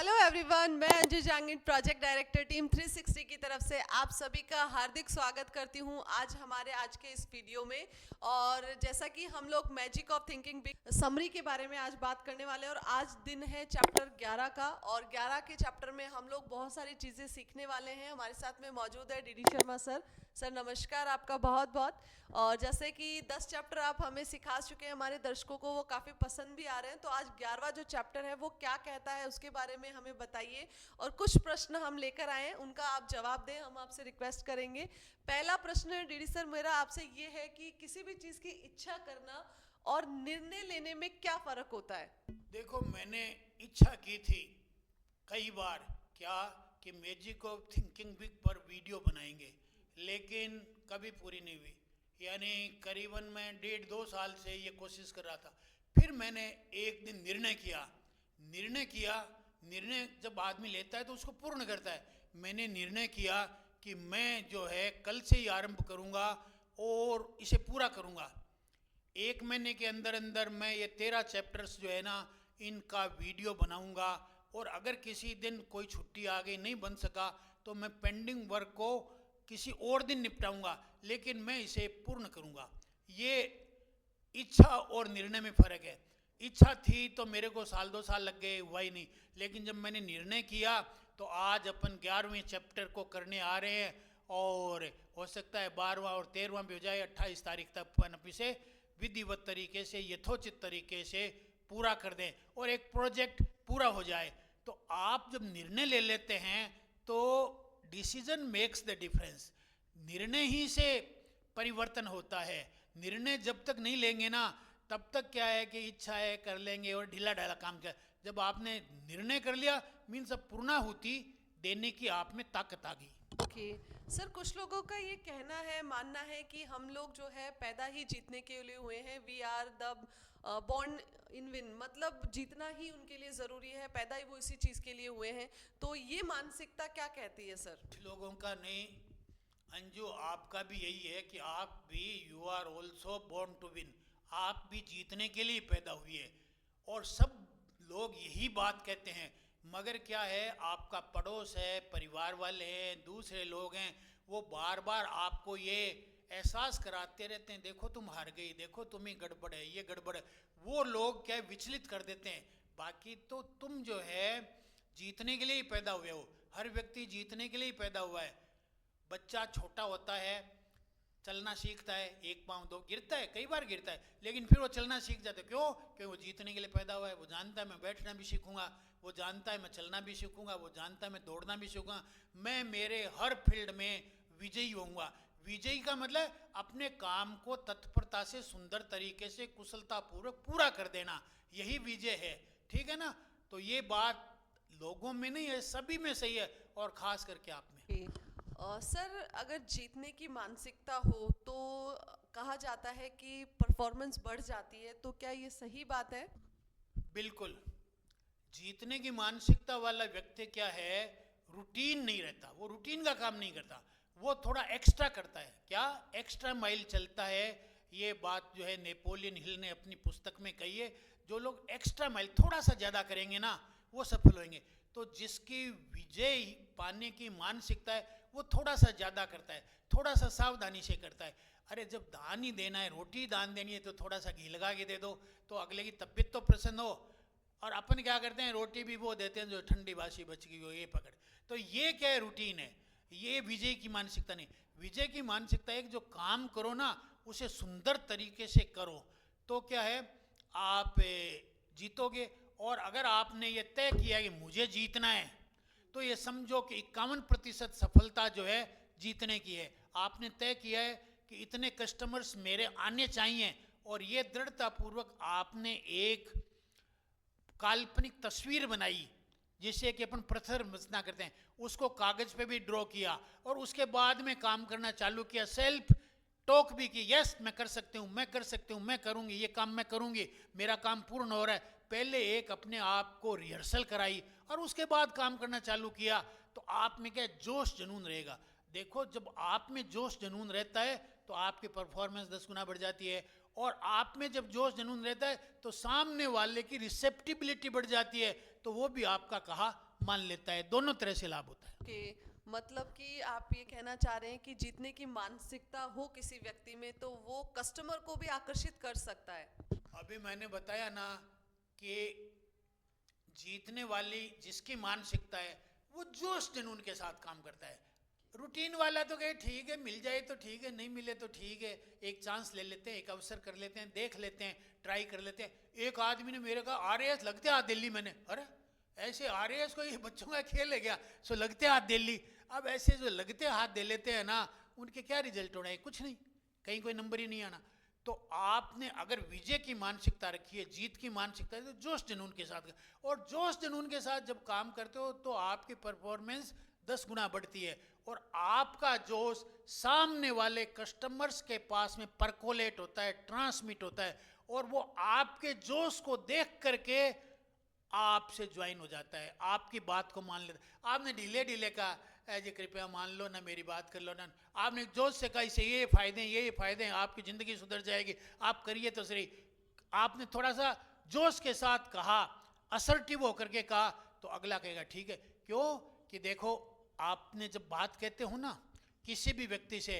Hello everyone, मैं Anju जांगिन, project director team 360 की तरफ से आप सभी का हार्दिक स्वागत करती हूं आज के इस वीडियो में। और जैसा कि हम लोग magic of thinking big summary के बारे में आज बात करने वाले हैं, और आज दिन है चैप्टर 11 का, और 11 के चैप्टर में हम लोग बहुत सारी चीज़ें सीखने वाले हैं। हमारे साथ में मौजूद है डीडी शर्मा सर। सर नमस्कार, आपका बहुत बहुत। और जैसे कि 10 चैप्टर आप हमें सिखा चुके हैं, हमारे दर्शकों को वो काफ़ी पसंद भी आ रहे हैं, तो आज 11वां जो चैप्टर है वो क्या कहता है उसके बारे में हमें बताइए। और कुछ प्रश्न हम लेकर आए हैं, उनका आप जवाब दें, हम आपसे रिक्वेस्ट करेंगे। पहला प्रश्न डीडी सर मेरा आपसे ये है कि किसी भी चीज़ की इच्छा करना और निर्णय लेने में क्या फ़र्क होता है? देखो, मैंने इच्छा की थी कई बार क्या कि मैजिक ऑफ थिंकिंग बिग पर वीडियो बनाएंगे, लेकिन कभी पूरी नहीं हुई। यानी करीबन मैं 1.5-2 साल से ये कोशिश कर रहा था। फिर मैंने एक दिन निर्णय जब आदमी लेता है तो उसको पूर्ण करता है। मैंने निर्णय किया कि मैं जो है कल से ही आरंभ करूँगा और इसे पूरा करूँगा। 1 महीने के अंदर अंदर मैं ये 13 चैप्टर्स जो है ना, इनका वीडियो बनाऊंगा। और अगर किसी दिन कोई छुट्टी आ गई, नहीं बन सका, तो मैं पेंडिंग वर्क को किसी और दिन निपटाऊंगा, लेकिन मैं इसे पूर्ण करूंगा। ये इच्छा और निर्णय में फ़र्क है। इच्छा थी तो मेरे को 1-2 साल लग गए, हुआ ही नहीं। लेकिन जब मैंने निर्णय किया तो आज अपन 11वें चैप्टर को करने आ रहे हैं, और हो सकता है 12वां और 13वां भी हो जाए। 28 तारीख तक अपन इसे विधिवत तरीके से, यथोचित तरीके से पूरा कर दें और एक प्रोजेक्ट पूरा हो जाए। तो आप जब निर्णय ले लेते हैं तो डिसीजन मेक्स द डिफरेंस। निर्णय ही से परिवर्तन होता है। निर्णय जब तक नहीं लेंगे ना, तब तक क्या है कि इच्छा है कर लेंगे और ढीला ढाला काम किया। जब आपने निर्णय कर लिया, मीन्स अब पूर्णाहुति देने की आप में ताकत आ गई। ओके सर, कुछ लोगों का ये कहना है, मानना है कि हम लोग जो है पैदा ही जीतने के लिए हुए हैं। We are the born in win, मतलब जीतना ही उनके लिए ज़रूरी है, पैदा ही वो इसी चीज़ के लिए हुए हैं। तो ये मानसिकता क्या कहती है सर? कुछ लोगों का नहीं, अंजू आपका भी यही है कि आप भी you are also born to win. आप भी जीतने के लिए पैदा हुई है, और सब लोग यही बात कहते हैं। मगर क्या है, आपका पड़ोस है, परिवार वाले हैं, दूसरे लोग हैं, वो बार बार आपको ये एहसास कराते रहते हैं, देखो तुम हार गई, देखो तुम्हें गड़बड़ है, ये गड़बड़ है। वो लोग क्या विचलित कर देते हैं। बाकी तो तुम जो है जीतने के लिए ही पैदा हुए हो। हर व्यक्ति जीतने के लिए ही पैदा हुआ है। बच्चा छोटा होता है, चलना सीखता है, 1 पाँव 2 गिरता है, कई बार गिरता है, लेकिन फिर वो चलना सीख जाता है। क्यों? क्योंकि वो जीतने के लिए पैदा हुआ है। वो जानता है मैं बैठना भी सीखूंगा, वो जानता है मैं चलना भी सीखूंगा, वो जानता है मैं दौड़ना भी सीखूंगा। मैं मेरे हर फील्ड में विजयी होऊंगा। विजयी का मतलब अपने काम को तत्परता से, सुंदर तरीके से, कुशलतापूर्वक पूरा कर देना, यही विजय है। ठीक है ना? तो ये बात लोगों में नहीं है, सभी में सही है, और खास करके आप में। सर, अगर जीतने की मानसिकता हो तो कहा जाता है कि परफॉर्मेंस बढ़ जाती है, तो क्या ये सही बात है? बिल्कुल। जीतने की मानसिकता वाला व्यक्ति क्या है, रूटीन नहीं रहता, वो रूटीन का काम नहीं करता, वो थोड़ा एक्स्ट्रा करता है। क्या? एक्स्ट्रा माइल चलता है। ये बात जो है नेपोलियन हिल ने अपनी पुस्तक में कही है। जो लोग एक्स्ट्रा माइल थोड़ा सा ज़्यादा करेंगे ना, वो सफल होंगे। तो जिसकी विजय पाने की मानसिकता है, वो थोड़ा सा ज़्यादा करता है, थोड़ा सा सावधानी से करता है। अरे जब दान ही देना है, रोटी दान देनी है, तो थोड़ा सा घी लगा के दे दो, तो अगले की तबीयत तो प्रसन्न हो। और अपन क्या करते हैं, रोटी भी वो देते हैं जो ठंडी बासी बच गई हो, ये पकड़। तो ये क्या है, रूटीन है। ये विजय की मानसिकता नहीं। विजय की मानसिकता है कि जो काम करो ना, उसे सुंदर तरीके से करो, तो क्या है, आप जीतोगे। और अगर आपने ये तय किया कि मुझे जीतना है, तो ये समझो कि 51% सफलता जो है जीतने की है। आपने तय किया है कि इतने कस्टमर्स मेरे आने चाहिए, और ये दृढ़तापूर्वक आपने एक काल्पनिक तस्वीर बनाई, जिससे कि अपन पत्थर रचना करते हैं, उसको कागज पे भी ड्रॉ किया, और उसके बाद में काम करना चालू किया। सेल्फ टॉक भी की, यस मैं कर सकती हूँ, मैं कर सकती हूँ, मैं करूँगी, ये काम मैं करूँगी, मेरा काम पूर्ण हो रहा है। पहले एक अपने आप को रिहर्सल कराई, और उसके बाद काम करना चालू किया। तो आप में क्या जोश जुनून रहेगा। देखो, जब आप में जोश जुनून रहता है तो आपकी परफॉर्मेंस 10 गुना बढ़ जाती है। और आप में जब जोश जुनून रहता है तो सामने वाले की रिसेप्टिबिलिटी बढ़ जाती है, तो वो भी आपका कहा मान लेता है, दोनों तरह से लाभ होता है। कि मतलब कि आप ये कहना चाह रहे हैं कि जीतने की मानसिकता हो किसी व्यक्ति में तो वो कस्टमर को भी आकर्षित कर सकता है। अभी मैंने बताया ना कि जीतने वाली जिसकी मानसिकता है वो जोश जुनून के साथ काम करता है। रूटीन वाला तो कहे ठीक है, मिल जाए तो ठीक है, नहीं मिले तो ठीक है, एक चांस ले लेते हैं, एक अवसर कर लेते हैं, देख लेते हैं, ट्राई कर लेते हैं। एक आदमी ने मेरे कहा आरएएस लगते हाथ दिल्ली, मैंने अरे ऐसे आरएएस को ये बच्चों का खेल है क्या, सो लगते हाथ दिल्ली। अब ऐसे जो लगते हाथ दे लेते हैं ना, उनके क्या रिजल्ट होना है, कुछ नहीं, कहीं कोई नंबर ही नहीं आना। तो आपने अगर विजय की मानसिकता रखी है, जीत की मानसिकता है, तो जोश जुनून के साथ, और जोश जुनून के साथ जब काम करते हो तो आपकी परफॉर्मेंस 10 गुना बढ़ती है, और आपका जोश सामने वाले कस्टमर्स के पास में परकोलेट होता है, ट्रांसमिट होता है, और वो आपके जोश को देख करके आपसे ज्वाइन हो जाता है, आपकी बात को मान लेता है। आपने ढीले ढीले कहा जी कृपया मान लो ना, मेरी बात कर लो ना, आपने जोश से कहा इससे ये फायदे हैं, ये फायदे हैं, आपकी ज़िंदगी सुधर जाएगी, आप करिए तो सही। आपने थोड़ा सा जोश के साथ कहा, असर्टिव होकर के कहा, तो अगला कहेगा ठीक है। क्यों कि देखो, आपने जब बात कहते हो ना किसी भी व्यक्ति से,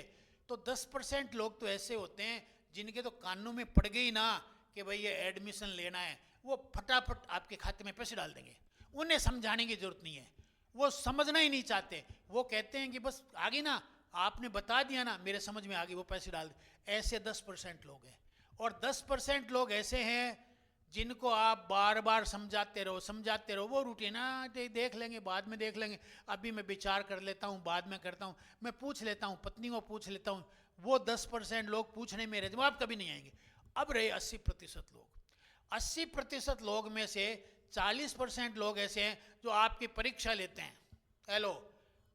तो 10% लोग तो ऐसे होते हैं जिनके तो कानों में पड़ गई ना कि भाई ये एडमिशन लेना है, वो फटाफट आपके खाते में पैसे डाल देंगे, उन्हें समझाने की जरूरत नहीं है, वो समझना ही नहीं चाहते। वो कहते हैं कि बस आ गई ना, आपने बता दिया ना, मेरे समझ में आ गई, वो पैसे डाल दे। ऐसे 10% लोग हैं, और 10% लोग ऐसे हैं जिनको आप बार बार समझाते रहो, वो रूटीन देख लेंगे, बाद में देख लेंगे, अभी मैं विचार कर लेता हूँ, बाद में करता हूँ, मैं पूछ लेता हूँ, पत्नी को पूछ लेता हूँ। वो 10% लोग पूछने में जवाब कभी नहीं आएंगे। अब रहे 80% लोग। 80% लोग में से 40% लोग ऐसे हैं जो आपकी परीक्षा लेते हैं। हेलो,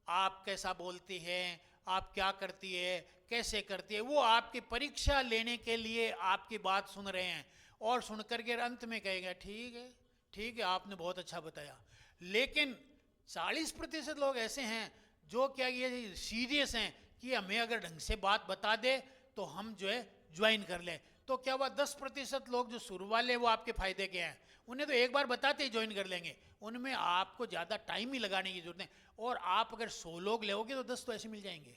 आप कैसा बोलती हैं, आप क्या करती है, कैसे करती है, वो आपकी परीक्षा लेने के लिए आपकी बात सुन रहे हैं, और सुन करके अंत में कहेगा ठीक है आपने बहुत अच्छा बताया। लेकिन 40% लोग ऐसे हैं जो क्या ये सीरियस हैं कि हमें अगर ढंग से बात बता दे तो हम जो है ज्वाइन कर लें। तो क्या हुआ, 10% लोग जो शुरू वाले वो आपके फायदे के हैं, उन्हें तो एक बार बताते ही ज्वाइन कर लेंगे, उनमें आपको ज़्यादा टाइम ही लगाने की जरूरत है। और आप अगर 100 लोग लेओगे तो 10 तो ऐसे मिल जाएंगे,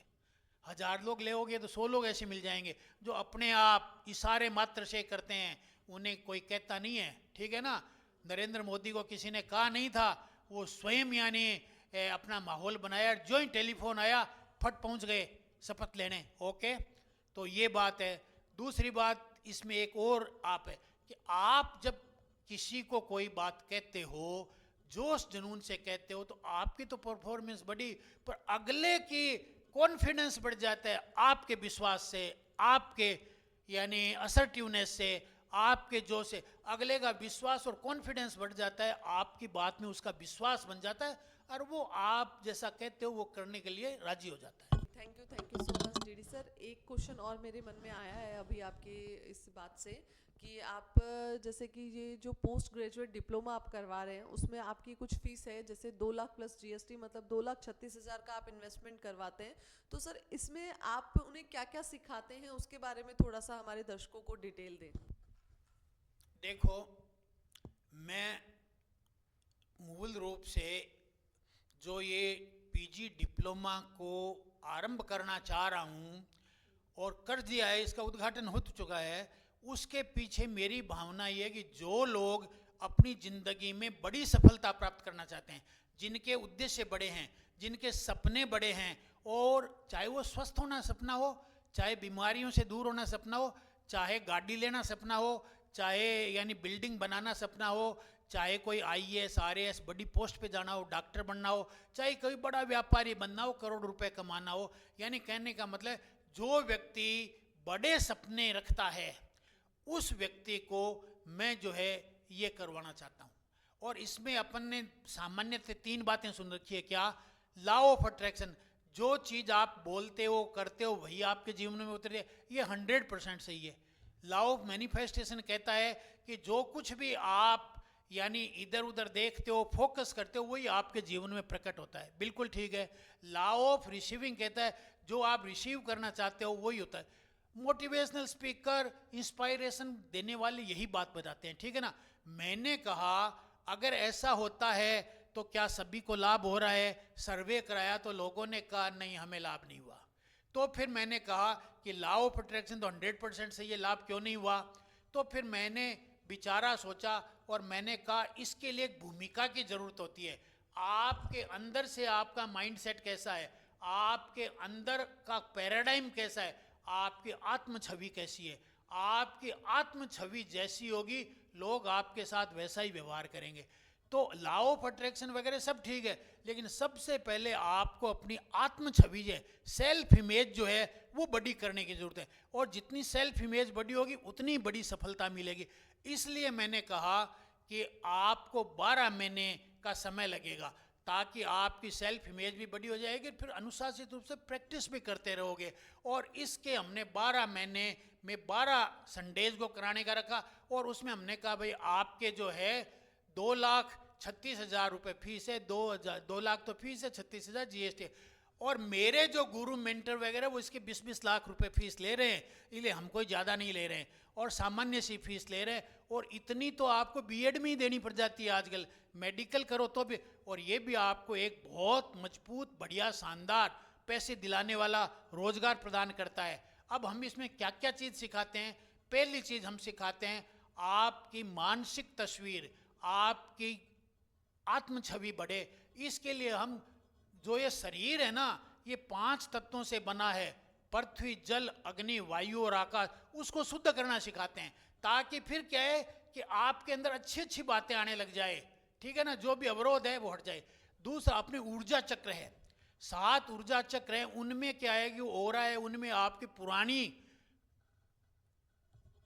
1000 लोग लेओगे तो 100 लोग ऐसे मिल जाएंगे जो अपने आप इशारे मात्र से करते हैं, उन्हें कोई कहता नहीं है। ठीक है ना, नरेंद्र मोदी को किसी ने कहा नहीं था, वो स्वयं यानी अपना माहौल बनाया, जो ही टेलीफोन आया फट पहुंच गए शपथ लेने। ओके, तो ये बात है। दूसरी बात इसमें एक और आप है कि आप जब किसी को कोई बात कहते हो, जोश जुनून से कहते हो, तो आपकी तो परफॉर्मेंस बढ़ी, पर अगले की कॉन्फिडेंस बढ़ जाता है आपके विश्वास से, आपके यानी असर्टिवनेस से, आपके जोश से अगले का विश्वास और कॉन्फिडेंस बढ़ जाता है, आपकी बात में उसका विश्वास बन जाता है, और वो आप जैसा कहते हो वो करने के लिए राजी हो जाता है। Thank you so much DD sir. एक क्वेश्चन और मेरे मन में आया है अभी आपके इस बात से कि आप जैसे कि ये जो पोस्ट ग्रेजुएट डिप्लोमा आप करवा रहे हैं उसमें आपकी कुछ फीस है, जैसे 2 लाख प्लस जीएसटी, मतलब 2,36,000 का आप इन्वेस्टमेंट करवाते हैं। तो सर इसमें आप उन्हें क्या क्या सिखाते हैं उसके बारे में थोड़ा सा हमारे दर्शकों को डिटेल दें। देखो, मैं मूल रूप से जो ये पीजी डिप्लोमा को आरंभ करना चाह रहा हूँ और कर दिया है, इसका उद्घाटन हो चुका है, उसके पीछे मेरी भावना ये है कि जो लोग अपनी ज़िंदगी में बड़ी सफलता प्राप्त करना चाहते हैं, जिनके उद्देश्य बड़े हैं, जिनके सपने बड़े हैं, और चाहे वो स्वस्थ होना सपना हो, चाहे बीमारियों से दूर होना सपना हो, चाहे गाड़ी लेना सपना हो, चाहे यानी बिल्डिंग बनाना सपना हो, चाहे कोई आईएएस आरएएस बड़ी पोस्ट पे जाना हो, डॉक्टर बनना हो, चाहे कोई बड़ा व्यापारी बनना हो, करोड़ रुपए कमाना हो, यानी कहने का मतलब जो व्यक्ति बड़े सपने रखता है उस व्यक्ति को मैं जो है ये करवाना चाहता हूँ। और इसमें अपन ने सामान्य से 3 बातें सुन रखी है। क्या? लॉ ऑफ अट्रैक्शन, जो चीज़ आप बोलते हो करते हो वही आपके जीवन में उतरती है, ये 100% सही है। लॉ ऑफ मैनिफेस्टेशन कहता है कि जो कुछ भी आप यानी इधर उधर देखते हो, फोकस करते हो, वही आपके जीवन में प्रकट होता है। बिल्कुल ठीक है। लॉ ऑफ रिसीविंग कहता है जो आप रिसीव करना चाहते हो वही होता है। मोटिवेशनल स्पीकर इंस्पायरेशन देने वाले यही बात बताते हैं, ठीक है ना। मैंने कहा अगर ऐसा होता है तो क्या सभी को लाभ हो रहा है? सर्वे कराया तो लोगों ने कहा नहीं, हमें लाभ नहीं हुआ। तो फिर मैंने कहा कि लॉ ऑफ अट्रैक्शन तो 100% से ये लाभ क्यों नहीं हुआ? तो फिर मैंने विचारा, सोचा, और मैंने कहा इसके लिए एक भूमिका की जरूरत होती है। आपके अंदर से आपका माइंडसेट कैसा है, आपके अंदर का पैराडाइम कैसा है, आपकी आत्म छवि कैसी है। आपकी आत्म छवि जैसी होगी, लोग आपके साथ वैसा ही व्यवहार करेंगे। तो लॉ ऑफ अट्रैक्शन वगैरह सब ठीक है, लेकिन सबसे पहले आपको अपनी आत्म छवि जो है, सेल्फ इमेज जो है, वो बड़ी करने की जरूरत है। और जितनी सेल्फ इमेज बड़ी होगी उतनी बड़ी सफलता मिलेगी। इसलिए मैंने कहा कि आपको 12 महीने का समय लगेगा, ताकि आपकी सेल्फ इमेज भी बड़ी हो जाएगी, फिर अनुशासित रूप से प्रैक्टिस भी करते रहोगे। और इसके हमने 12 महीने में 12 संडेज को कराने का रखा। और उसमें हमने कहा भाई आपके जो है 2,36,000 रुपये फीस है, 2 लाख तो फीस है, 36,000 GST। और मेरे जो गुरु मेंटर वगैरह वो इसके 20-20 लाख रुपए फीस ले रहे हैं, इसलिए हम कोई ज़्यादा नहीं ले रहे हैं, और सामान्य सी फीस ले रहे हैं। और इतनी तो आपको बीएड में ही देनी पड़ जाती है आजकल, मेडिकल करो तो भी। और ये भी आपको एक बहुत मजबूत, बढ़िया, शानदार, पैसे दिलाने वाला रोजगार प्रदान करता है। अब हम इसमें क्या क्या चीज़ सिखाते हैं? पहली चीज़ हम सिखाते हैं आपकी मानसिक तस्वीर, आपकी आत्म छवि बढ़े। इसके लिए हम जो ये शरीर है ना, ये 5 तत्वों से बना है, पृथ्वी, जल, अग्नि, वायु और आकाश, उसको शुद्ध करना सिखाते हैं, ताकि फिर क्या है कि आपके अंदर अच्छी अच्छी बातें आने लग जाए। ठीक है ना, जो भी अवरोध है वो हट जाए। दूसरा, अपने ऊर्जा चक्र है, 7 ऊर्जा चक्र है, उनमें क्या है कि ओरा है, उनमें आपकी पुरानी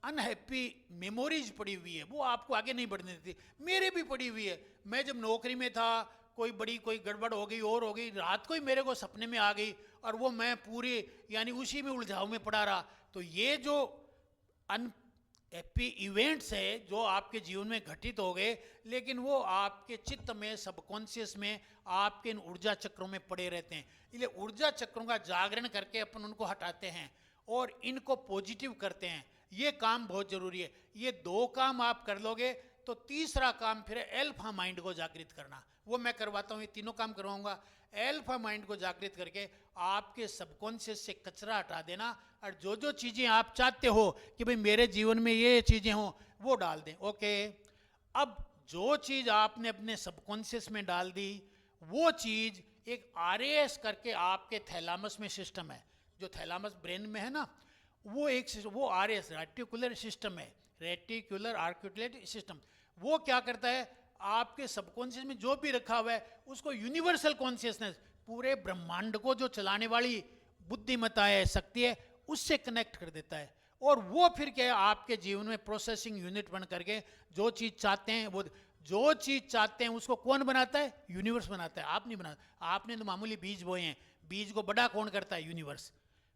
अनहैप्पी मेमोरीज पड़ी हुई है, वो आपको आगे नहीं बढ़ने देती। मेरे भी पड़ी हुई है। मैं जब नौकरी में था, कोई गड़बड़ हो गई और हो गई, रात को ही मेरे को सपने में आ गई, और वो मैं पूरे यानी उसी में उलझाव में पड़ा रहा। तो ये जो अनहैप्पी इवेंट्स है जो आपके जीवन में घटित हो गए, लेकिन वो आपके चित्त में, सबकॉन्शियस में, आपके इन ऊर्जा चक्रों में पड़े रहते हैं। इसलिए ऊर्जा चक्रों का जागरण करके अपन उनको हटाते हैं और इनको पॉजिटिव करते हैं। ये काम बहुत जरूरी है। ये 2 काम आप कर लोगे तो तीसरा काम फिर एल्फा माइंड को जागृत करना, वो मैं करवाता हूँ। ये तीनों काम करवाऊंगा। एल्फा माइंड को जागृत करके आपके सबकॉन्शियस से कचरा हटा देना, और जो जो चीज़ें आप चाहते हो कि भाई मेरे जीवन में ये चीज़ें हों, वो डाल दें। ओके, अब जो चीज़ आपने अपने सबकॉन्शियस में डाल दी, वो चीज़ एक RAS करके आपके थैलामस में सिस्टम है, जो थैलामस ब्रेन में है ना, वो RAS रेटिकुलर सिस्टम है, रेटिकुलर आर्टिकुलेट सिस्टम। वो क्या करता है, आपके सबकॉन्शियस में जो भी रखा हुआ है उसको यूनिवर्सल कॉन्शियसनेस, पूरे ब्रह्मांड को जो चलाने वाली बुद्धिमत्ता है, शक्ति है, उससे कनेक्ट कर देता है। और वो फिर क्या है, आपके जीवन में प्रोसेसिंग यूनिट बन करके जो चीज़ चाहते हैं, वो जो चीज़ चाहते हैं उसको कौन बनाता है? यूनिवर्स बनाता है, आप नहीं बनाते। आपने तो मामूली बीज बोए हैं, बीज को बड़ा कौन करता है? यूनिवर्स।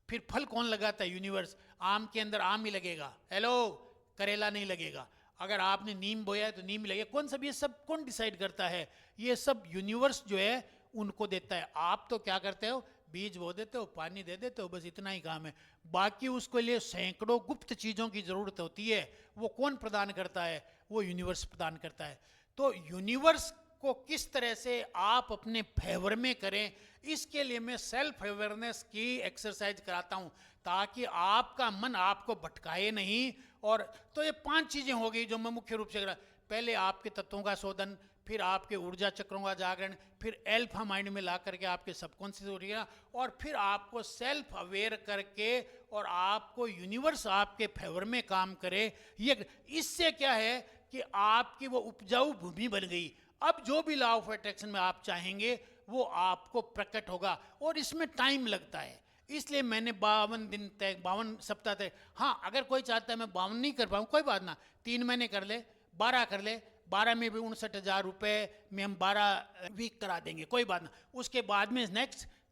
फिर फल कौन लगाता है? यूनिवर्स। आम के अंदर आम ही लगेगा, हेलो, करेला नहीं लगेगा। अगर आपने नीम बोया है तो नीम लगेगा। कौन सब, ये सब कौन डिसाइड करता है? ये सब यूनिवर्स जो है उनको देता है। आप तो क्या करते हो, बीज बो देते हो, पानी दे देते हो, बस इतना ही काम है। बाकी उसके लिए सैकड़ों गुप्त चीज़ों की ज़रूरत होती है। वो कौन प्रदान करता है? वो यूनिवर्स प्रदान करता है। तो यूनिवर्स को किस तरह से आप अपने फेवर में करें, इसके लिए मैं सेल्फ अवेयरनेस की एक्सरसाइज कराता हूँ, ताकि आपका मन आपको भटकाए नहीं। और तो ये 5 चीज़ें हो गई जो मैं मुख्य रूप से करा। पहले आपके तत्वों का शोधन, फिर आपके ऊर्जा चक्रों का जागरण, फिर एल्फा माइंड में ला करके आपके सबकॉन्शियस हो गया, और फिर आपको सेल्फ अवेयर करके और आपको यूनिवर्स आपके फेवर में काम करे। ये इससे क्या है कि आपकी वो उपजाऊ भूमि बन गई। अब जो भी लॉ ऑफ अट्रैक्शन में आप चाहेंगे वो आपको प्रकट होगा, और इसमें टाइम लगता है। इसलिए मैंने 52 दिन तक, 52 सप्ताह तक। हाँ, अगर कोई चाहता है मैं 52 नहीं कर पाऊँ, कोई बात ना, 3 महीने कर ले, 12 कर ले, 12 में भी 59,000 रुपये में हम 12 वीक करा देंगे, कोई बात ना। उसके बाद में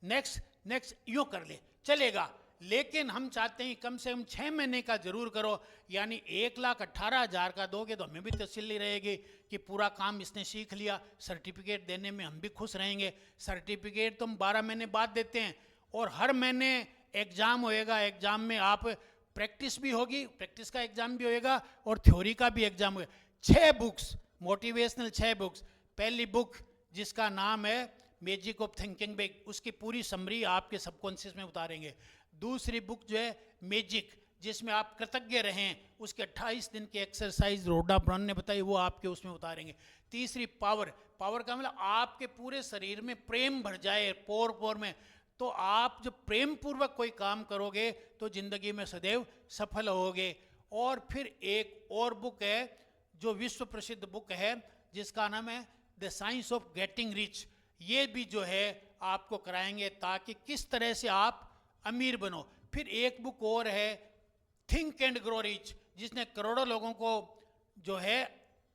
नेक्स्ट यूँ कर ले, चलेगा। लेकिन हम चाहते हैं कम से कम 6 महीने का जरूर करो, यानी 1,18,000 का दोगे तो हमें भी तसल्ली रहेगी कि पूरा काम इसने सीख लिया। सर्टिफिकेट देने में हम भी खुश रहेंगे। सर्टिफिकेट तो हम 12 महीने बाद देते हैं, और हर महीने एग्ज़ाम होएगा। एग्ज़ाम में आप प्रैक्टिस भी होगी, प्रैक्टिस का एग्ज़ाम भी होएगा और थ्योरी का भी एग्ज़ाम होगा। 6 बुक्स मोटिवेशनल, 6 बुक्स। पहली बुक जिसका नाम है मैजिक ऑफ थिंकिंग बिग, उसकी पूरी समरी आपके सबकॉन्शियस में उतारेंगे। दूसरी बुक जो है मैजिक, जिसमें आप कृतज्ञ रहें, उसके 28 दिन की एक्सरसाइज रोडा ब्राउन ने बताई, वो आपके उसमें उतारेंगे। तीसरी पावर, पावर का मतलब आपके पूरे शरीर में प्रेम भर जाए, पोर पोर में, तो आप जब प्रेम पूर्वक कोई काम करोगे तो जिंदगी में सदैव सफल होगे। और फिर एक और बुक है जो विश्व प्रसिद्ध बुक है, जिसका नाम है the science of getting rich. ये भी जो है आपको कराएंगे ताकि किस तरह से आप अमीर बनो। फिर एक बुक और है थिंक एंड ग्रो रिच, जिसने करोड़ों लोगों को जो है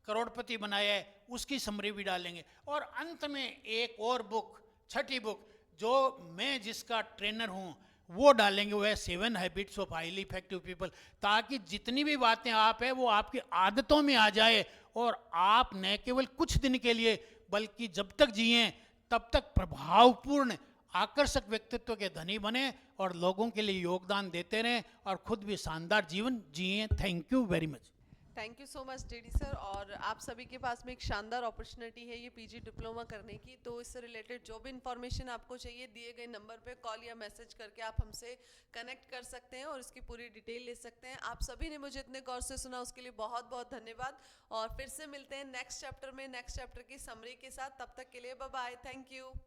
करोड़पति बनाया है, उसकी समरी भी डालेंगे। और अंत में एक और बुक, छठी बुक, जो मैं जिसका ट्रेनर हूँ वो डालेंगे, वो है 7 habits of highly effective people, ताकि जितनी भी बातें आप है वो आपकी आदतों में आ जाए और आप न केवल कुछ दिन के लिए बल्कि जब तक जिए तब तक प्रभावपूर्ण आकर्षक व्यक्तित्व के धनी बने और लोगों के लिए योगदान देते रहें और खुद भी शानदार जीवन जिए। Thank you very much. Thank you so much DD sir. और आप सभी के पास में एक शानदार अपॉर्चुनिटी है ये पीजी डिप्लोमा करने की, तो इससे रिलेटेड जो भी इंफॉर्मेशन आपको चाहिए दिए गए नंबर पे कॉल या मैसेज करके आप हमसे कनेक्ट कर सकते हैं और इसकी पूरी डिटेल ले सकते हैं। आप सभी ने मुझे इतने गौर से सुना, उसके लिए बहुत बहुत धन्यवाद। और फिर से मिलते हैं नेक्स्ट चैप्टर में, नेक्स्ट चैप्टर की समरी के साथ। तब तक के लिए बाय बाय, थैंक यू।